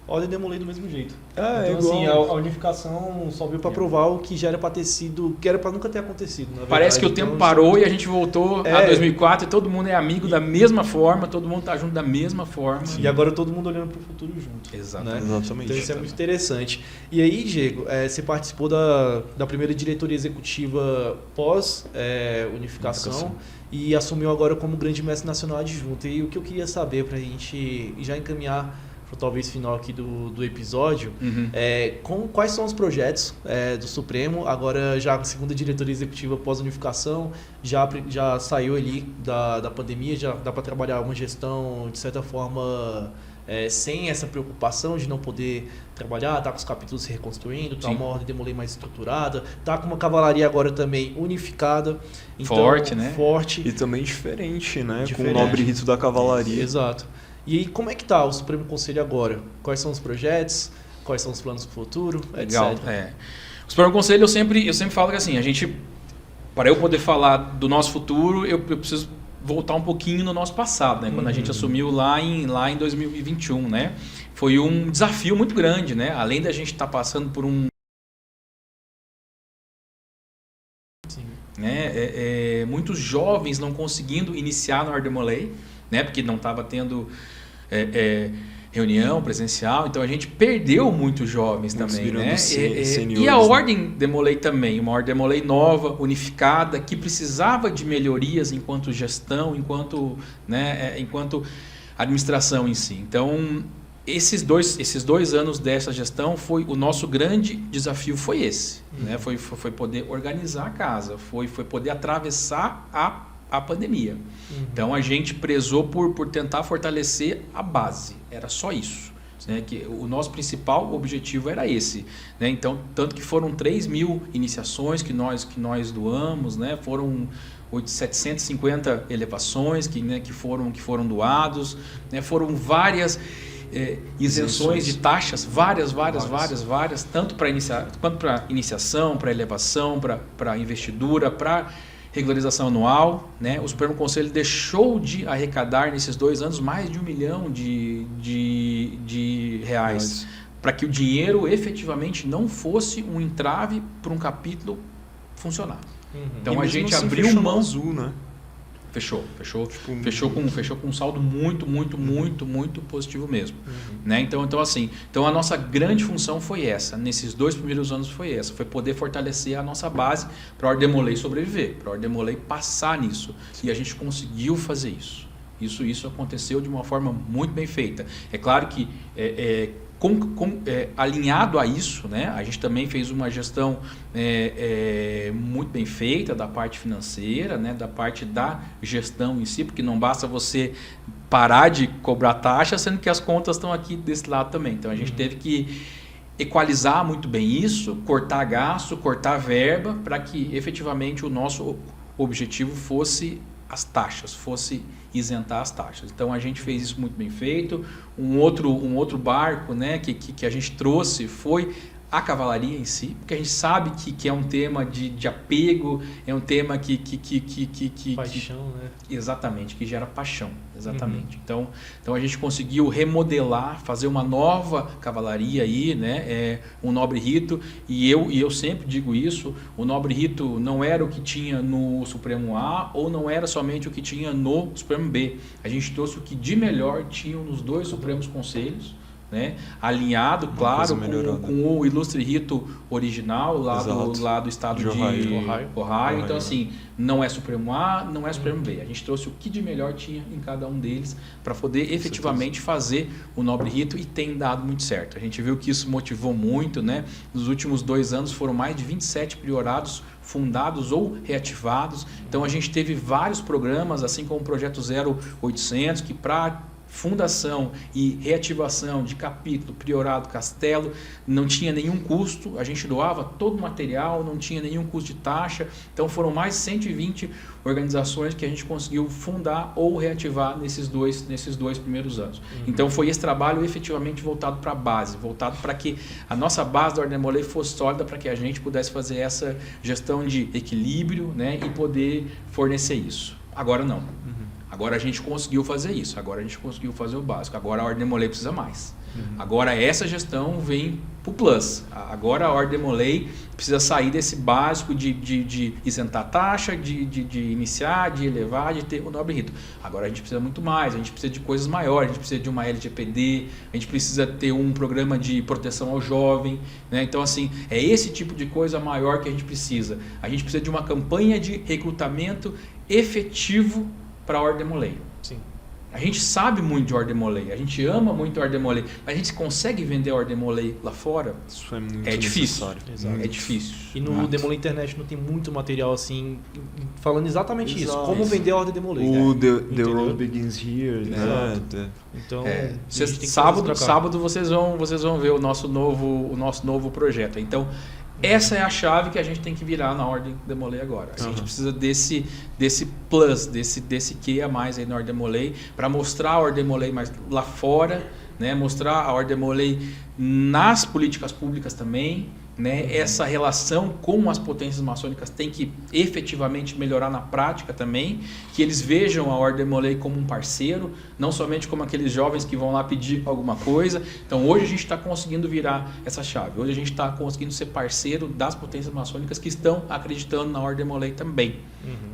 Ordem Demolei do mesmo jeito. Então, assim, a unificação só veio para provar o que já era para ter sido, que era para nunca ter acontecido. Na verdade. Parece que o tempo parou e a gente voltou a 2004 e todo mundo é amigo da mesma forma, todo mundo está junto da mesma forma. Sim. E agora todo mundo olhando para o futuro junto. Exatamente. Né? Então isso é muito interessante. E aí, Diego, você participou da primeira diretoria executiva pós-unificação e assumiu agora como grande mestre nacional adjunto. E o que eu queria saber para a gente já encaminhar para talvez final aqui do episódio, quais são os projetos do Supremo, agora já a segunda diretoria executiva pós-unificação, já saiu ali da pandemia, já dá para trabalhar uma gestão, de certa forma, sem essa preocupação de não poder trabalhar, tá com os capítulos se reconstruindo, tá uma ordem Demolei mais estruturada, tá com uma cavalaria agora também unificada. Então, forte. E também diferente, né? Com o nobre rito da cavalaria. Exato. E aí, como é que está o Supremo Conselho agora? Quais são os projetos? Quais são os planos para o futuro? Legal. Etc. O Supremo Conselho, eu sempre falo que assim, para eu poder falar do nosso futuro, eu preciso voltar um pouquinho no nosso passado, né? Quando a gente assumiu lá em 2021, né? Foi um desafio muito grande, né? Além da gente estar passando por muitos jovens não conseguindo iniciar no Ordem Demolei, né? Porque não estava tendo reunião presencial, então a gente perdeu muitos jovens também, né? E a Ordem Demolei também, uma Ordem Demolei nova, unificada, que precisava de melhorias enquanto gestão, enquanto administração em si. Então, esses dois anos dessa gestão, o nosso grande desafio foi esse, né? Foi poder organizar a casa, foi poder atravessar a pandemia. Então a gente prezou por tentar fortalecer a base, era só isso, né? Que o nosso principal objetivo era esse, né? Então, tanto que foram 3.000 iniciações que nós doamos, né? Foram 750 elevações que foram doados, né? Foram várias isenções de taxas, várias, tanto para iniciação, para elevação, para investidura, para regularização anual, né? O Supremo Conselho deixou de arrecadar nesses 2 anos mais de 1 milhão de reais para que o dinheiro efetivamente não fosse um entrave para um capítulo funcionar. Então a gente abriu mão azul, né? Fechou com um saldo muito positivo mesmo, né? Então a nossa grande função foi essa, nesses 2 primeiros anos foi poder fortalecer a nossa base para a Ordem Demolei sobreviver, para a Ordem Demolei passar nisso, e a gente conseguiu fazer isso. Isso aconteceu de uma forma muito bem feita. É claro que alinhado a isso, né, a gente também fez uma gestão muito bem feita da parte financeira, né, da parte da gestão em si, porque não basta você parar de cobrar taxa, sendo que as contas estão aqui desse lado também. Então a gente teve que equalizar muito bem isso, cortar gasto, cortar verba, para que efetivamente o nosso objetivo fosse as taxas, fosse isentar as taxas. Então a gente fez isso muito bem feito. Um outro barco, né, que a gente trouxe foi a cavalaria em si, porque a gente sabe que é um tema de apego, é um tema paixão, né? Exatamente, que gera paixão, exatamente. Então a gente conseguiu remodelar, fazer uma nova cavalaria aí, né? Um nobre rito, e eu sempre digo isso, o nobre rito não era o que tinha no Supremo A ou não era somente o que tinha no Supremo B. A gente trouxe o que de melhor tinham nos 2 Supremos Conselhos, né? Alinhado, claro, com o ilustre rito original lá do estado de Ohio. Então, assim, não é Supremo A, não é Supremo B. A gente trouxe o que de melhor tinha em cada um deles para poder efetivamente fazer o nobre rito, e tem dado muito certo. A gente viu que isso motivou muito, né? Nos últimos 2 anos foram mais de 27 priorados fundados ou reativados. Então a gente teve vários programas, assim como o Projeto 0800, que para fundação e reativação de capítulo, priorado, castelo, não tinha nenhum custo, a gente doava todo o material, não tinha nenhum custo de taxa, então foram mais de 120 organizações que a gente conseguiu fundar ou reativar nesses dois primeiros anos. Então foi esse trabalho efetivamente voltado para a base, voltado para que a nossa base da Ordem Demolei fosse sólida, para que a gente pudesse fazer essa gestão de equilíbrio, né, e poder fornecer isso. Agora não. Agora a gente conseguiu fazer isso, agora a gente conseguiu fazer o básico, agora a Ordem Demolei precisa mais. Agora essa gestão vem para o plus. Agora a Ordem Demolei precisa sair desse básico de isentar a taxa, de iniciar, de elevar, de ter o nobre rito. Agora a gente precisa muito mais, a gente precisa de coisas maiores, a gente precisa de uma LGPD, a gente precisa ter um programa de proteção ao jovem, né? Então assim, é esse tipo de coisa maior que a gente precisa. A gente precisa de uma campanha de recrutamento efetivo para a Ordem Demolei. Sim. A gente sabe muito de Ordem Demolei, a gente ama muito a Ordem Demolei, mas a gente consegue vender a Ordem Demolei lá fora? Isso é muito difícil. Exato. É difícil. E no Demolei Internet não tem muito material assim, falando exatamente isso, como vender a Ordem Demolei. O The Road Begins Here, né? Então, sábado vocês vão ver o nosso novo projeto. Então, essa é a chave que a gente tem que virar na Ordem Demolei agora. A gente precisa desse plus, desse que a mais aí na Ordem Demolei, para mostrar a Ordem Demolei mais lá fora, né? Mostrar a Ordem Demolei nas políticas públicas também, né? Essa relação com as potências maçônicas tem que efetivamente melhorar na prática também, que eles vejam a Ordem Demolei como um parceiro, não somente como aqueles jovens que vão lá pedir alguma coisa. Então hoje a gente está conseguindo virar essa chave, hoje a gente está conseguindo ser parceiro das potências maçônicas que estão acreditando na Ordem Demolei também.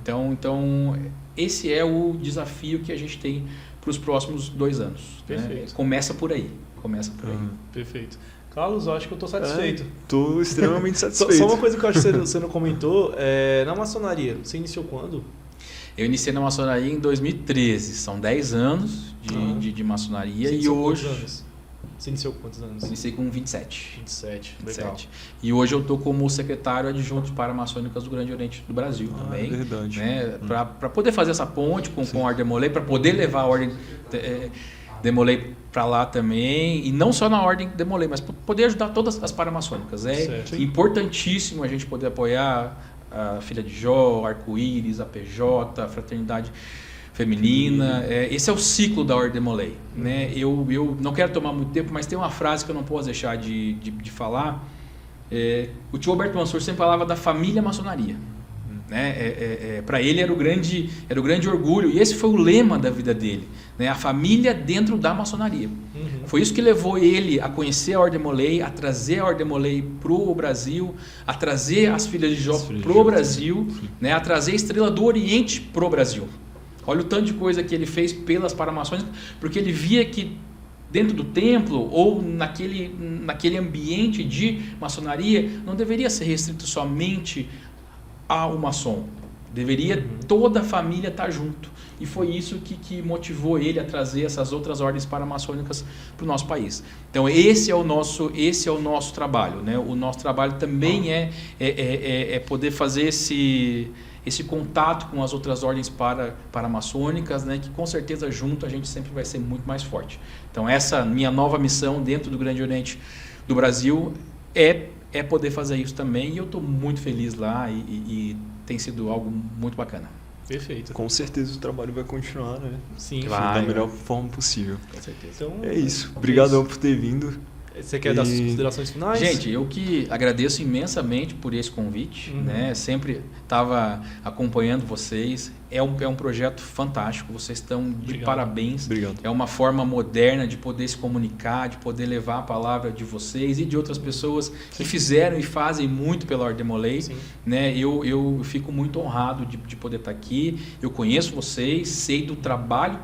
Então esse é o desafio que a gente tem para os próximos 2 anos. Perfeito. Né? Começa por aí. Perfeito. Carlos, eu acho que eu estou satisfeito. Estou extremamente satisfeito. Só uma coisa que eu acho que você não comentou, na maçonaria, você iniciou quando? Eu iniciei na maçonaria em 2013, são 10 anos de maçonaria. Você e hoje... Quantos anos? Você iniciou com quantos anos? Iniciei com 27. 27, legal. E hoje eu estou como secretário adjunto para maçônicas do Grande Oriente do Brasil também. Verdade. Né? Para poder fazer essa ponte com a Ordem Demolei, para poder levar a Ordem Demolei para lá também, e não só na Ordem Demolei, mas poder ajudar todas as paramaçônicas. É importantíssimo a gente poder apoiar a Filha de Jó, Arco-Íris, a PJ, a Fraternidade Feminina. Esse é o ciclo da Ordem Demolei. Né? Eu não quero tomar muito tempo, mas tem uma frase que eu não posso deixar de falar. O tio Alberto Mansur sempre falava da família maçonaria. Né? Para ele era o grande orgulho, e esse foi o lema da vida dele, né? A família dentro da maçonaria. Foi isso que levou ele a conhecer a Ordem Demolei, a trazer a Ordem Demolei para o Brasil, a trazer as Filhas de Jó para o Brasil, né? A trazer a Estrela do Oriente para o Brasil. Olha o tanto de coisa que ele fez pelas paramaçônicas, porque ele via que dentro do templo ou naquele ambiente de maçonaria não deveria ser restrito somente ao maçom. Deveria toda a família estar junto. E foi isso que motivou ele a trazer essas outras ordens paramaçônicas para o nosso país. Então esse é o nosso trabalho, né? O nosso trabalho também é poder fazer esse contato com as outras ordens paramaçônicas, né? Que com certeza junto a gente sempre vai ser muito mais forte. Então essa minha nova missão dentro do Grande Oriente do Brasil é poder fazer isso também, e eu estou muito feliz lá e tem sido algo muito bacana. Perfeito. Com certeza o trabalho vai continuar, né? Sim, da melhor forma possível. Com certeza. Então, é isso. Obrigadão por ter vindo. Você quer dar suas considerações finais? Gente, eu que agradeço imensamente por esse convite, né? Sempre estava acompanhando vocês. É um projeto fantástico, vocês estão de parabéns. Obrigado. É uma forma moderna de poder se comunicar, de poder levar a palavra de vocês e de outras pessoas que fizeram e fazem muito pela Ordem Demolei. Né? Eu fico muito honrado de poder estar aqui. Eu conheço vocês, sei do trabalho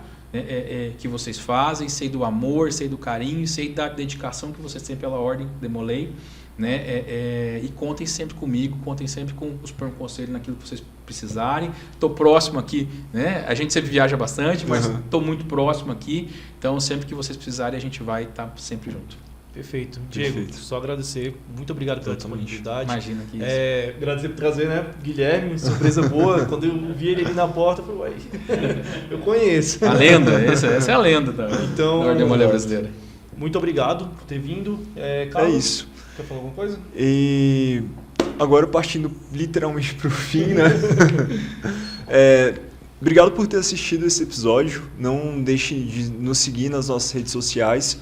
que vocês fazem, sei do amor, sei do carinho, sei da dedicação que vocês têm pela Ordem Demolei, né? E contem sempre comigo, contem sempre com o Supremo Conselho naquilo que vocês precisarem. Estou próximo aqui, né? A gente sempre viaja bastante, mas estou muito próximo aqui, então sempre que vocês precisarem a gente vai estar sempre junto. Perfeito. Diego, só agradecer. Muito obrigado pela disponibilidade. Imagina que isso. Agradecer por trazer, né? Guilherme, surpresa boa. Quando eu vi ele ali na porta, eu falei, uai, eu conheço. A lenda, essa é a lenda da Ordem Mulher Brasileira. Muito obrigado por ter vindo. Carlos, é isso. Quer falar alguma coisa? E agora partindo literalmente para o fim, né? Obrigado por ter assistido esse episódio. Não deixe de nos seguir nas nossas redes sociais.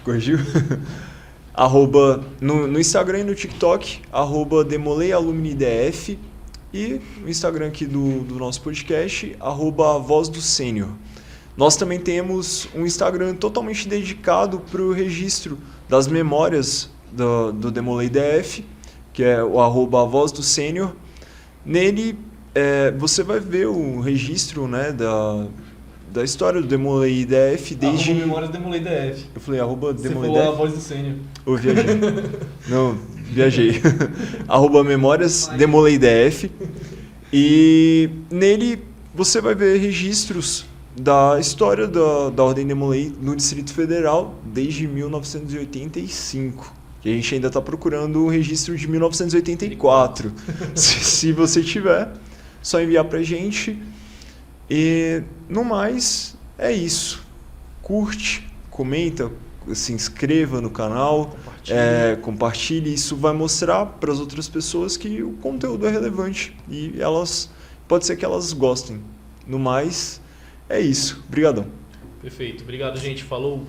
Corrigiu? no Instagram e no TikTok, @DemoleiAluminidF, e no Instagram aqui do nosso podcast, @VozDoSênior. Nós também temos um Instagram totalmente dedicado para o registro das memórias do Demolei DF, que é o @VozDoSênior. Nele você vai ver o registro, né, da história do Demolei DF desde... Memórias do Demolei DF. Eu falei Você Demolei falou DF? a voz do Sênior. Eu viajei. Não, viajei. @Memórias Demolei DF. E nele você vai ver registros da história da Ordem Demolei no Distrito Federal desde 1985. E a gente ainda está procurando o registro de 1984. Se você tiver, só enviar pra gente. E no mais, é isso. Curte, comenta, se inscreva no canal, compartilhe. Isso vai mostrar para as outras pessoas que o conteúdo é relevante e pode ser que elas gostem. No mais, é isso. Obrigadão. Perfeito. Obrigado, gente. Falou.